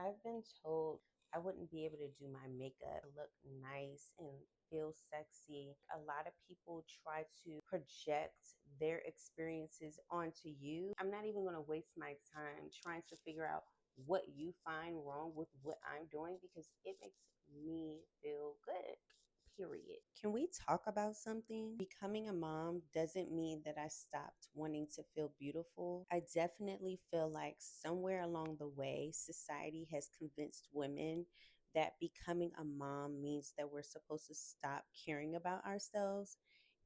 I've been told I wouldn't be able to do my makeup, look nice, and feel sexy. A lot of people try to project their experiences onto you. I'm not even going to waste my time trying to figure out what you find wrong with what I'm doing because it makes me feel good. Period. Can we talk about something? Becoming a mom doesn't mean that I stopped wanting to feel beautiful. I definitely feel like somewhere along the way, society has convinced women that becoming a mom means that we're supposed to stop caring about ourselves.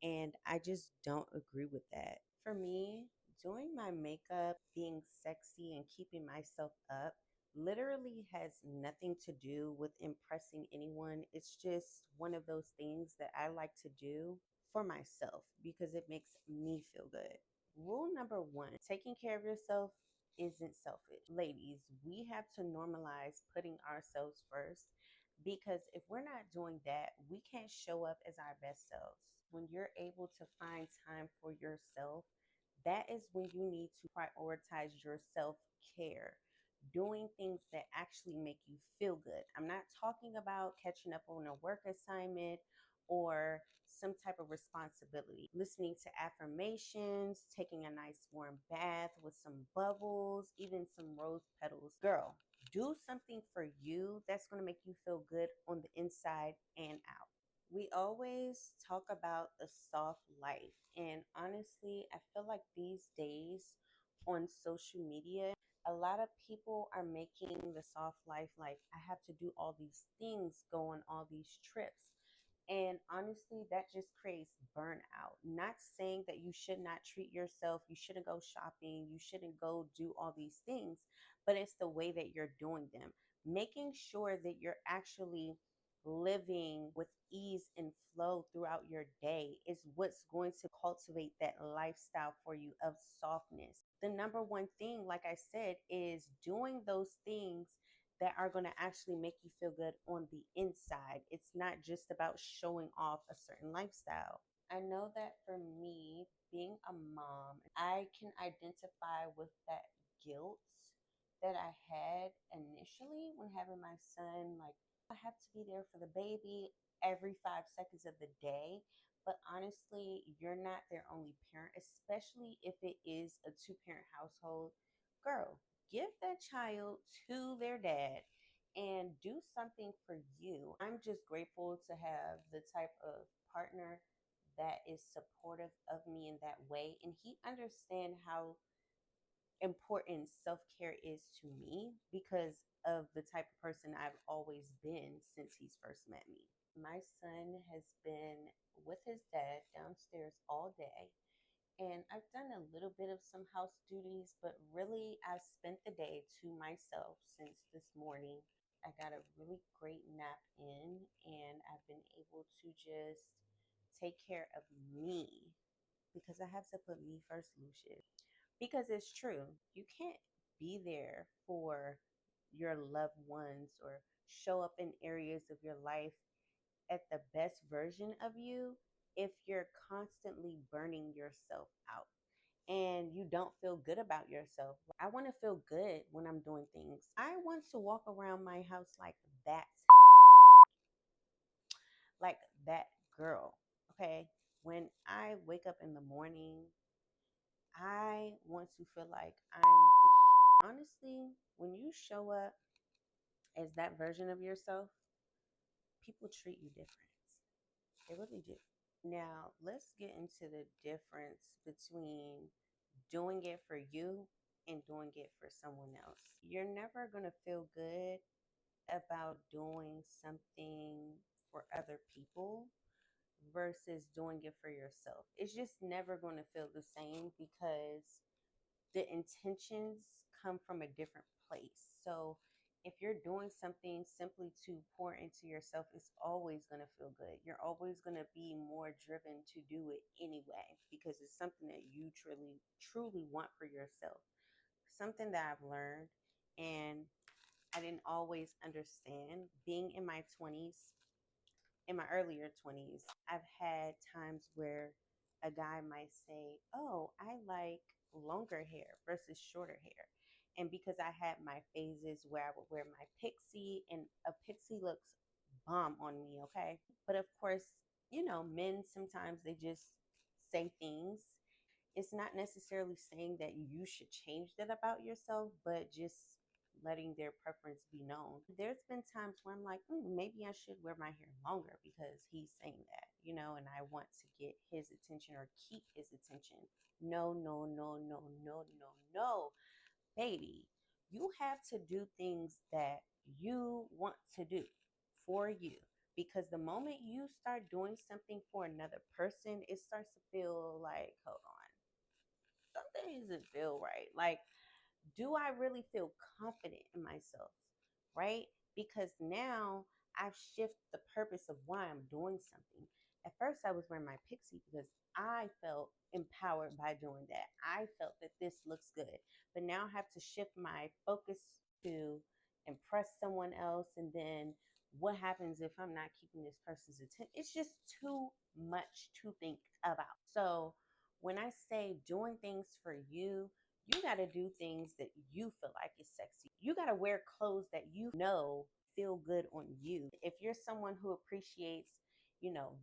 And I just don't agree with that. For me, doing my makeup, being sexy, and keeping myself up literally has nothing to do with impressing anyone. It's just one of those things that I like to do for myself because it makes me feel good. Rule number one, taking care of yourself isn't selfish. Ladies, we have to normalize putting ourselves first because if we're not doing that, we can't show up as our best selves. When you're able to find time for yourself, that is when you need to prioritize your self care, doing things that actually make you feel good. I'm not talking about catching up on a work assignment or some type of responsibility. Listening to affirmations, taking a nice warm bath with some bubbles, even some rose petals. Girl, do something for you that's going to make you feel good on the inside and out. We always talk about the soft life, and honestly, I feel like these days on social media, a lot of people are making the soft life like I have to do all these things, go on all these trips. And honestly, that just creates burnout. Not saying that you should not treat yourself, you shouldn't go shopping, you shouldn't go do all these things, but it's the way that you're doing them. Making sure that you're actually living with ease and flow throughout your day is what's going to cultivate that lifestyle for you of softness. The number one thing, like I said, is doing those things that are going to actually make you feel good on the inside. It's not just about showing off a certain lifestyle. I know that for me, being a mom, I can identify with that guilt that I had initially when having my son. Like, I have to be there for the baby every 5 seconds of the day. But honestly, you're not their only parent, especially if it is a two-parent household. Girl, give that child to their dad and do something for you. I'm just grateful to have the type of partner that is supportive of me in that way, and he understands how important self-care is to me because of the type of person I've always been since he's first met me. My son has been with his dad downstairs all day, and I've done a little bit of some house duties, but really I've spent the day to myself since this morning. I got a really great nap in, and I've been able to just take care of me because I have to put me first, Lucius. Because it's true, you can't be there for your loved ones or show up in areas of your life at the best version of you if you're constantly burning yourself out and you don't feel good about yourself. I want to feel good when I'm doing things. I want to walk around my house that, like that girl. Okay. When I wake up in the morning, I want to feel like honestly, when you show up as that version of yourself, people treat you different. They really do. Now, let's get into the difference between doing it for you and doing it for someone else. You're never going to feel good about doing something for other people versus doing it for yourself. It's just never going to feel the same because the intentions come from a different place. So if you're doing something simply to pour into yourself, it's always going to feel good. You're always going to be more driven to do it anyway because it's something that you truly want for yourself. Something that I've learned and I didn't always understand being in my 20s, in my earlier 20s, I've had times where a guy might say, "Oh, I like longer hair versus shorter hair." And because I had my phases where I would wear my pixie, and a pixie looks bomb on me, okay? But of course, men sometimes they just say things. It's not necessarily saying that you should change that about yourself, but just letting their preference be known. There's been times where I'm like, maybe I should wear my hair longer because he's saying that, and I want to get his attention or keep his attention. No, no, no, no, no, no, no, baby. You have to do things that you want to do for you. Because the moment you start doing something for another person, it starts to feel like, hold on, something doesn't feel right. Like, do I really feel confident in myself? Right? Because now I've shifted the purpose of why I'm doing something. At first, I was wearing my pixie because I felt empowered by doing that. I felt that this looks good. But now I have to shift my focus to impress someone else. And then what happens if I'm not keeping this person's attention? It's just too much to think about. So when I say doing things for you got to do things that you feel like is sexy. You got to wear clothes that you know feel good on you. If you're someone who appreciates,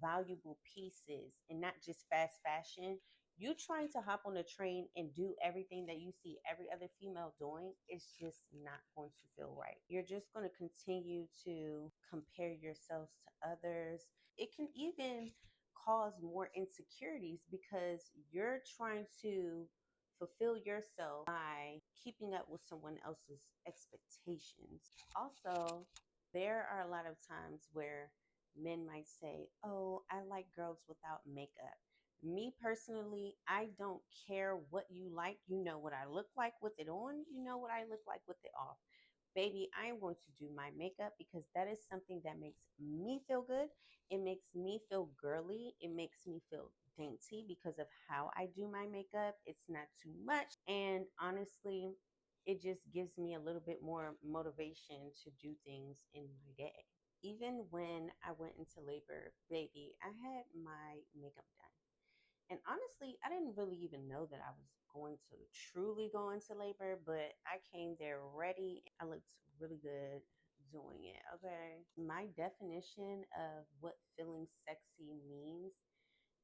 valuable pieces and not just fast fashion, you trying to hop on a train and do everything that you see every other female doing, it's just not going to feel right. You're just going to continue to compare yourselves to others. It can even cause more insecurities because you're trying to fulfill yourself by keeping up with someone else's expectations. Also, there are a lot of times where men might say, "Oh, I like girls without makeup." Me personally, I don't care what you like. You know what I look like with it on, you know what I look like with it off. Baby, I am going to do my makeup because that is something that makes me feel good. It makes me feel girly. It makes me feel dainty because of how I do my makeup. It's not too much. And honestly, it just gives me a little bit more motivation to do things in my day. Even when I went into labor, baby, I had my makeup done. And honestly, I didn't really even know that I was going to truly go into labor, but I came there ready. I looked really good doing it. Okay. My definition of what feeling sexy means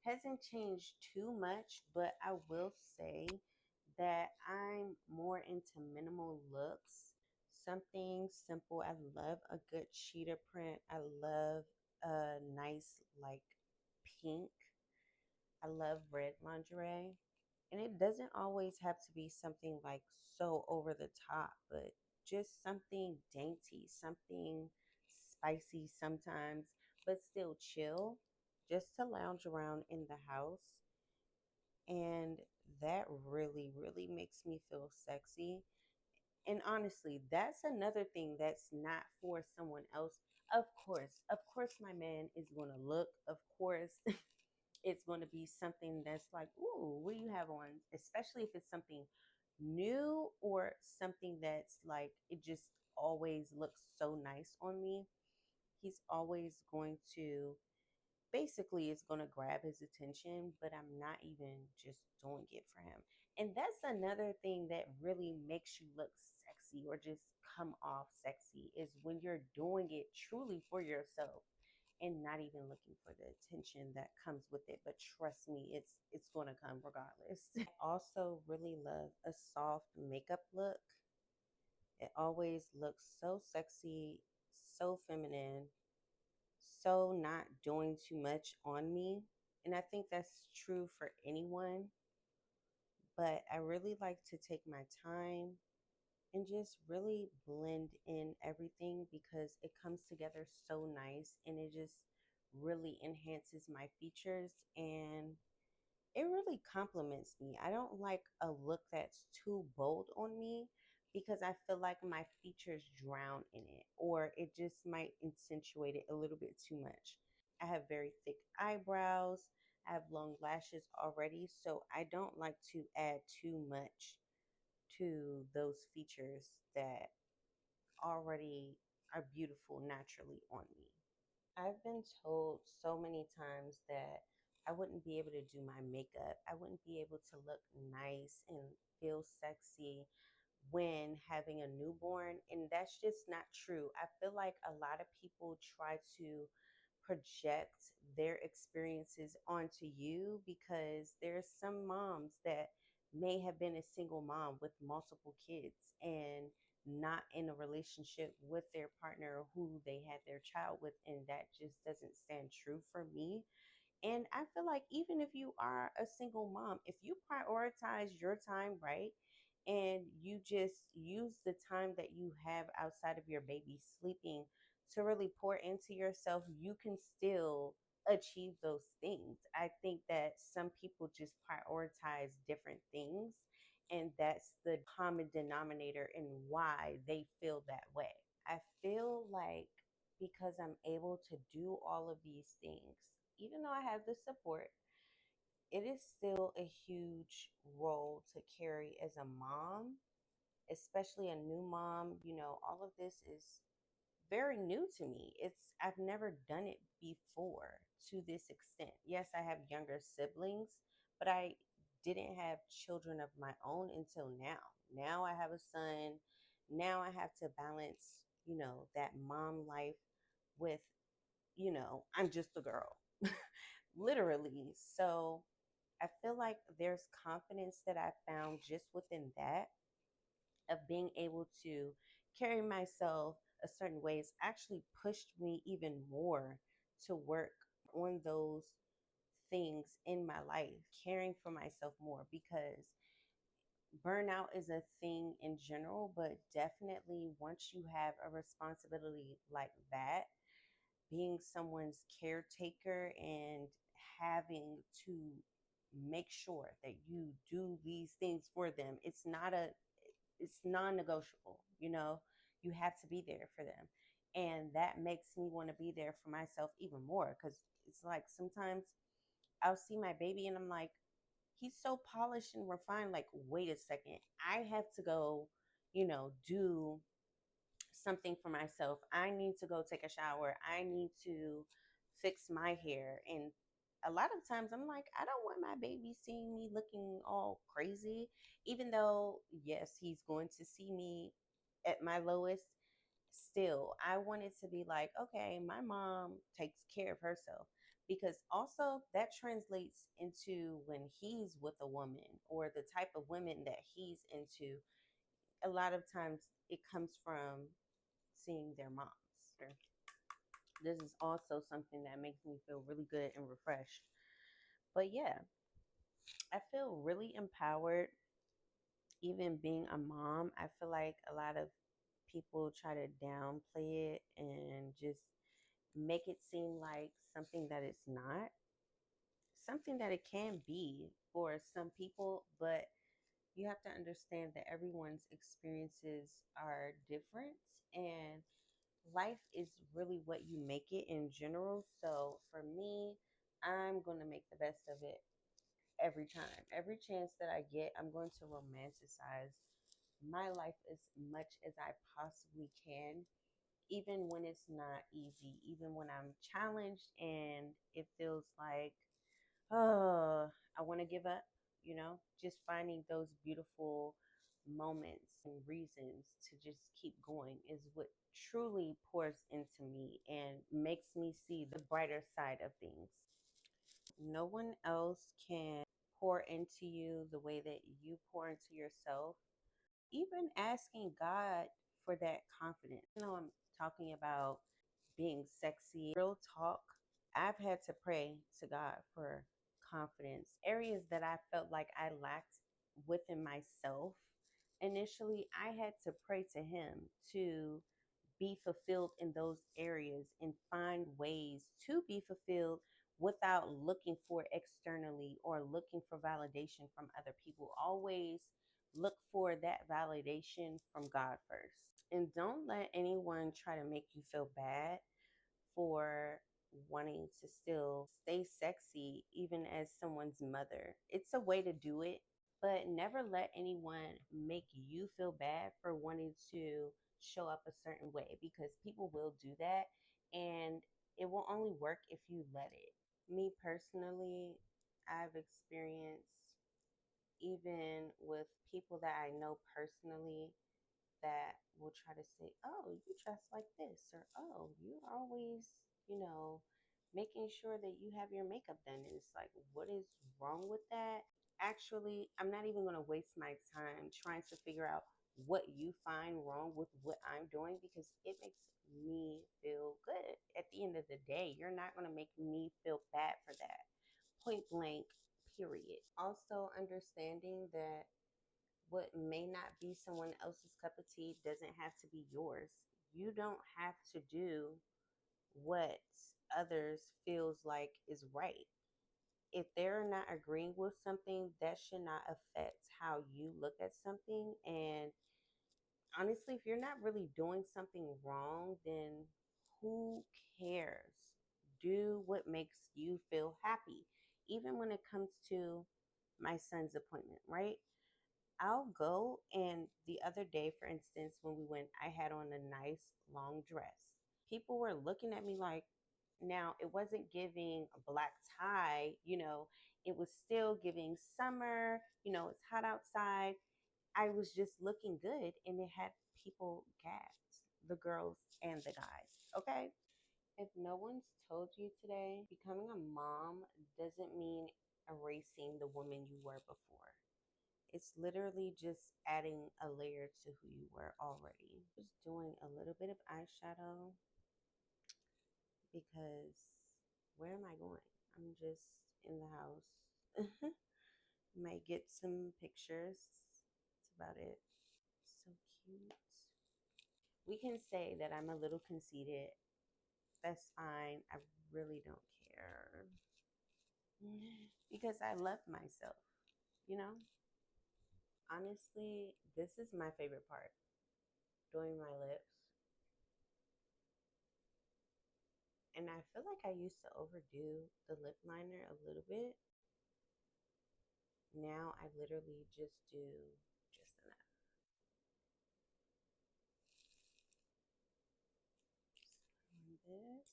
hasn't changed too much, but I will say that I'm more into minimal looks. Something simple. I love a good cheetah print. I love a nice, like, pink. I love red lingerie. And it doesn't always have to be something like so over the top, but just something dainty, something spicy sometimes, but still chill, just to lounge around in the house. And that really, really makes me feel sexy. And honestly, that's another thing that's not for someone else. Of course, my man is going to look, of course, it's going to be something that's like, ooh, what do you have on? Especially if it's something new or something that's like, it just always looks so nice on me. He's always going to, basically, it's going to grab his attention, but I'm not even just doing it for him. And that's another thing that really makes you look sexy or just come off sexy is when you're doing it truly for yourself and not even looking for the attention that comes with it. But trust me, it's going to come regardless. I also really love a soft makeup look. It always looks so sexy, so feminine, so not doing too much on me. And I think that's true for anyone, but I really like to take my time and just really blend in everything because it comes together so nice and it just really enhances my features and it really compliments me. I don't like a look that's too bold on me because I feel like my features drown in it or it just might accentuate it a little bit too much. I have very thick eyebrows. I have long lashes already, so I don't like to add too much to those features that already are beautiful naturally on me. I've been told so many times that I wouldn't be able to do my makeup. I wouldn't be able to look nice and feel sexy when having a newborn, and that's just not true. I feel like a lot of people try to project their experiences onto you because there's some moms that may have been a single mom with multiple kids and not in a relationship with their partner who they had their child with, and that just doesn't stand true for me. And I feel like even if you are a single mom, if you prioritize your time right and you just use the time that you have outside of your baby sleeping to really pour into yourself, you can still achieve those things. I think that some people just prioritize different things, and that's the common denominator in why they feel that way. I feel like because I'm able to do all of these things, even though I have the support, it is still a huge role to carry as a mom, especially a new mom. All of this is very new to me. I've never done it before to this extent. Yes, I have younger siblings, but I didn't have children of my own until now. Now I have a son. Now I have to balance, that mom life with, I'm just a girl, literally. So I feel like there's confidence that I found just within that, of being able to carry myself a certain ways actually pushed me even more to work on those things in my life, caring for myself more, because burnout is a thing in general, but definitely once you have a responsibility like that, being someone's caretaker and having to make sure that you do these things for them, it's non-negotiable. You have to be there for them, and that makes me want to be there for myself even more, because it's like sometimes I'll see my baby and I'm like, he's so polished and refined. Like, wait a second, I have to go, do something for myself. I need to go take a shower. I need to fix my hair. And a lot of times I'm like, I don't want my baby seeing me looking all crazy, even though, yes, he's going to see me at my lowest. Still, I want it to be like, okay, my mom takes care of herself. Because also that translates into when he's with a woman or the type of women that he's into. A lot of times it comes from seeing their moms. This is also something that makes me feel really good and refreshed. But yeah, I feel really empowered even being a mom. I feel like a lot of people try to downplay it and just make it seem like something that it's not, something that it can be for some people, but you have to understand that everyone's experiences are different, and life is really what you make it in general. So for me, I'm going to make the best of it every time. Every chance that I get, I'm going to romanticize my life as much as I possibly can, even when it's not easy, even when I'm challenged and it feels like, oh, I want to give up, just finding those beautiful moments and reasons to just keep going is what truly pours into me and makes me see the brighter side of things. No one else can pour into you the way that you pour into yourself. Even asking God for that confidence. I'm talking about being sexy. Real talk, I've had to pray to God for confidence. Areas that I felt like I lacked within myself, initially, I had to pray to Him to be fulfilled in those areas and find ways to be fulfilled without looking for externally or looking for validation from other people. Always look for that validation from God first. And don't let anyone try to make you feel bad for wanting to still stay sexy, even as someone's mother. It's a way to do it, but never let anyone make you feel bad for wanting to show up a certain way, because people will do that and it will only work if you let it. Me personally, I've experienced even with people that I know personally that will try to say, oh, you dress like this, or oh, you're always, you know, making sure that you have your makeup done. And it's like, what is wrong with that? Actually, I'm not even going to waste my time trying to figure out what you find wrong with what I'm doing because it makes me feel good. At the end of the day, you're not going to make me feel bad for that. Point blank, period. Also, understanding that what may not be someone else's cup of tea doesn't have to be yours. You don't have to do what others feels like is right. If they're not agreeing with something, that should not affect how you look at something. And honestly, if you're not really doing something wrong, then who cares? Do what makes you feel happy. Even when it comes to my son's appointment, right? I'll go, and the other day, for instance, when we went, I had on a nice long dress. People were looking at me like, now it wasn't giving a black tie, it was still giving summer, it's hot outside. I was just looking good, and it had people gagged, the girls and the guys. Okay. If no one's told you today, becoming a mom doesn't mean erasing the woman you were before. It's literally just adding a layer to who you were already. Just doing a little bit of eyeshadow because where am I going? I'm just in the house. Might get some pictures. That's about it. So cute. We can say that I'm a little conceited. That's fine. I really don't care because I love myself, you know? Honestly, this is my favorite part, doing my lips. And I feel like I used to overdo the lip liner a little bit. Now I literally just do just enough. On this.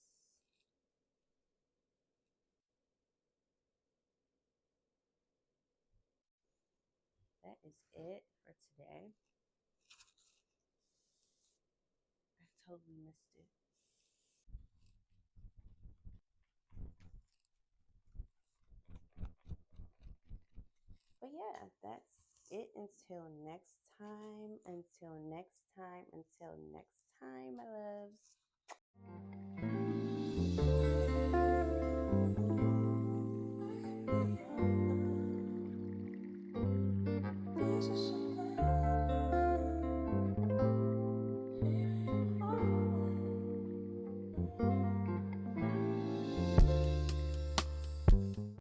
That is it for today. I totally missed it. But yeah, that's it until next time. Until next time. Until next time, my love.